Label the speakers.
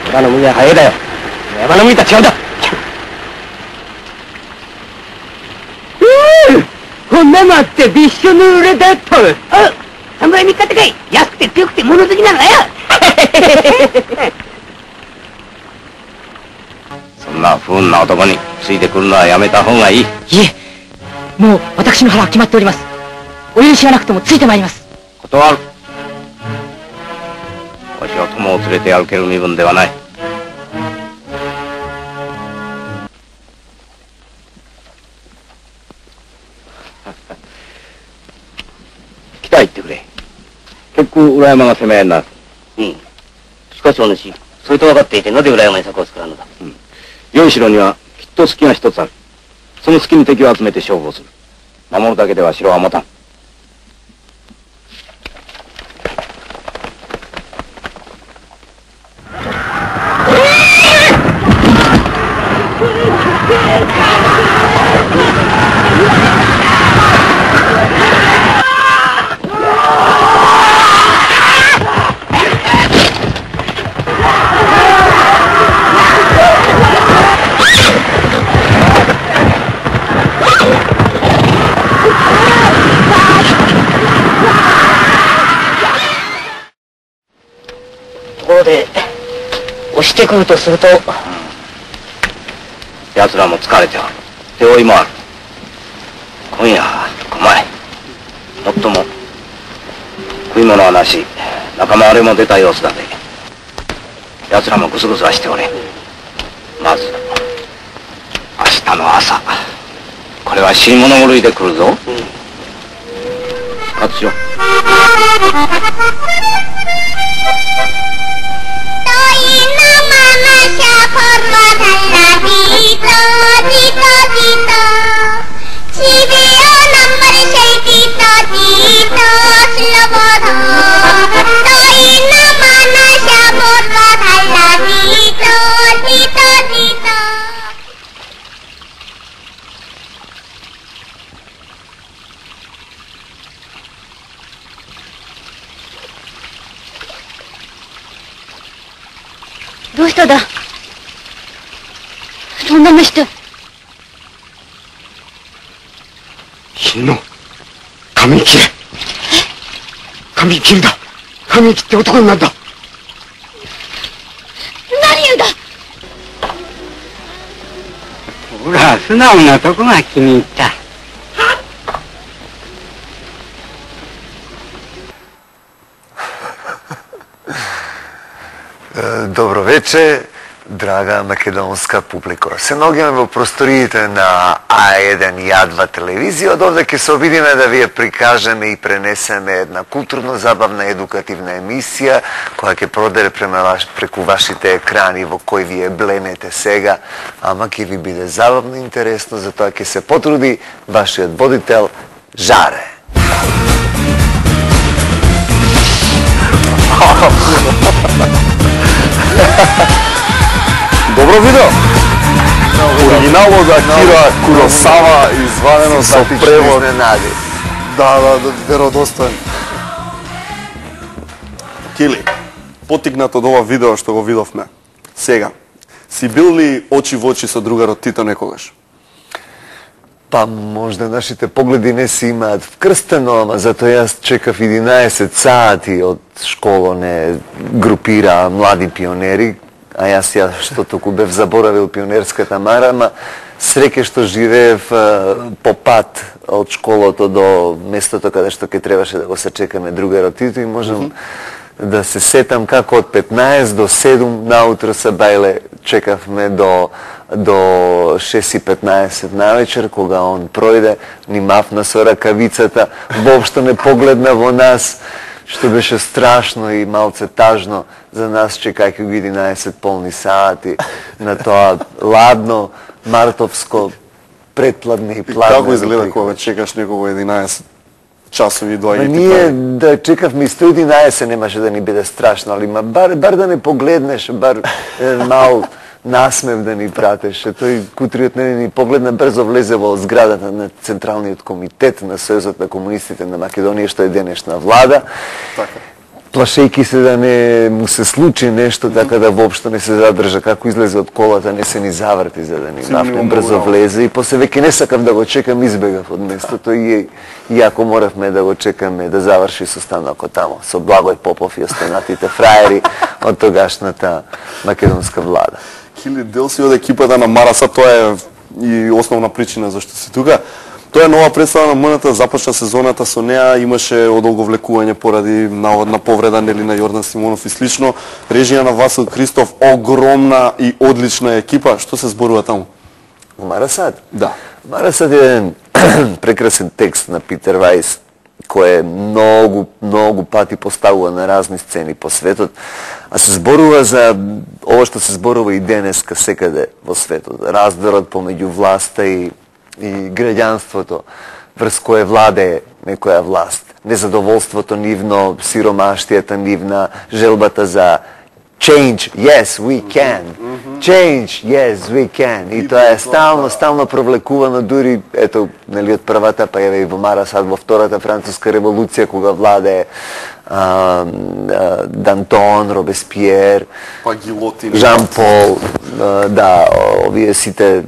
Speaker 1: 山の麦は早いだよ。山の麦とは違うんだ。こんなのあってびっしょ濡れだと。あ、侍見っかってかい。安くて強くて物好きなのよ。そんな不運な男についてくるのはやめた方がいい。いえ、もう私の腹は決まっております。お許しがなくてもついてまいります。断る。わしは友を連れて歩ける身分ではない。北へ行ってくれ。結構裏山が攻め合いになる。うん。しかしお主、それと分かっていてなぜ裏山に策を作らんのだ。うん。良い城にはきっと隙が一つある。その隙に敵を集めて勝負をする。守るだけでは城は持たん。押してくるとすると、奴らも疲れては手負いもある。今夜は来まい。もっとも食い物はなし、仲間割れも出た様子だぜ。奴らもぐすぐすはしておれ。まず明日の朝、これは死に物狂いで来るぞ。カットしろ。
Speaker 2: どうしただ。そんな目して。
Speaker 1: 日野、髪切れ。髪切るだ。髪切って男になるだ。
Speaker 2: 何言うだ。
Speaker 1: ほら、素直なとこが気に入った。
Speaker 3: Dobro veče, draga makedonska publiko. Se nogime v prostorijite na A1 i A2 televiziji. Od ovdje ke se obidime da vi je prikažeme i preneseme jedna kulturno-zabavna edukativna emisija koja ke prodere preku vašite ekrani vo koji vi je blenete sega, ama ke vi bide zabavno i interesno, zato ke se potrudi vaši odvoditelj Žare.
Speaker 4: Dobro video. Оригинално од Акира Куросава, извадено со превод. Да, веродостоен. Кили, потикнат од ова видео што го видовме. Сега, си бил ли очи во очи со другарот Тито некогаш?
Speaker 3: Па можда нашите погледи не се имаат вкрстено, ама зато јас чекав 11 сати од школа не групира млади пионери, а јас што току бев заборавил пионерската марама, среќа што живеев по пат од школото до местото каде што ќе требаше да го сачекаме другарот Тито и можам да се сетам како од 15 до 7 наутро са бајле чекавме до 6:15 навечер, кога он пројде, ни мафна со ракавицата, воопшто не погледна во нас, што беше страшно и малце тажно за нас, чекајќи го 11 полни сати на тоа ладно, мартовско, предпладне и пладне.
Speaker 4: Како изгледа кога чекаш некого 11 часови доаѓа?
Speaker 3: Ние да чекавме и 111 немаше да ни биде страшно, али бар да не погледнеш, бар мал насмев да ни пратеше. Тој кутриот не ни погледна, брзо влезе во зградата на Централниот комитет на Сојузот на комунистите на Македонија, што е денешна влада.
Speaker 4: Така.
Speaker 3: плашејќи се да не му се случи нешто, така да воопшто не се задржа, како излезе од колата, не се ни заврти за да ни дафне, брзо влезе и после веќе не сакав да го чекам, избегав од местото и ако моравме да го чекаме да заврши состанокот тамо со Благој Попов и останатите фраери од тогашната македонска влада.
Speaker 4: Хили, дел си од екипата на Мараса, тоа е и основна причина зашто си тука. Тоа е нова представа на МНТ, започна сезоната со неа, имаше одолговлекување поради наводна повреда нели на Јордан Симонов и слично. Режија на Васил Кристов, огромна и одлична екипа. Што се зборува таму?
Speaker 3: Марасад?
Speaker 4: Да.
Speaker 3: Марасад е еден прекрасен текст на Питер Вајс, кој многу пати поставува на разни сцени по светот, а се зборува за ова што се зборува и денеска секаде во светот, раздорот помеѓу власта и граѓанството, врз кое владее некоја власт, незадоволството нивно, сиромаштијата нивна, желбата за change, yes, we can. Change, yes, we can. И тоа е стално провлекувано, дури, ето, нели, од првата, па еве и во Марасад, во втората француска револуција, кога владее Д'Антон, Робеспиер,
Speaker 4: па Гилотин,
Speaker 3: Жан Пол, да, овие сите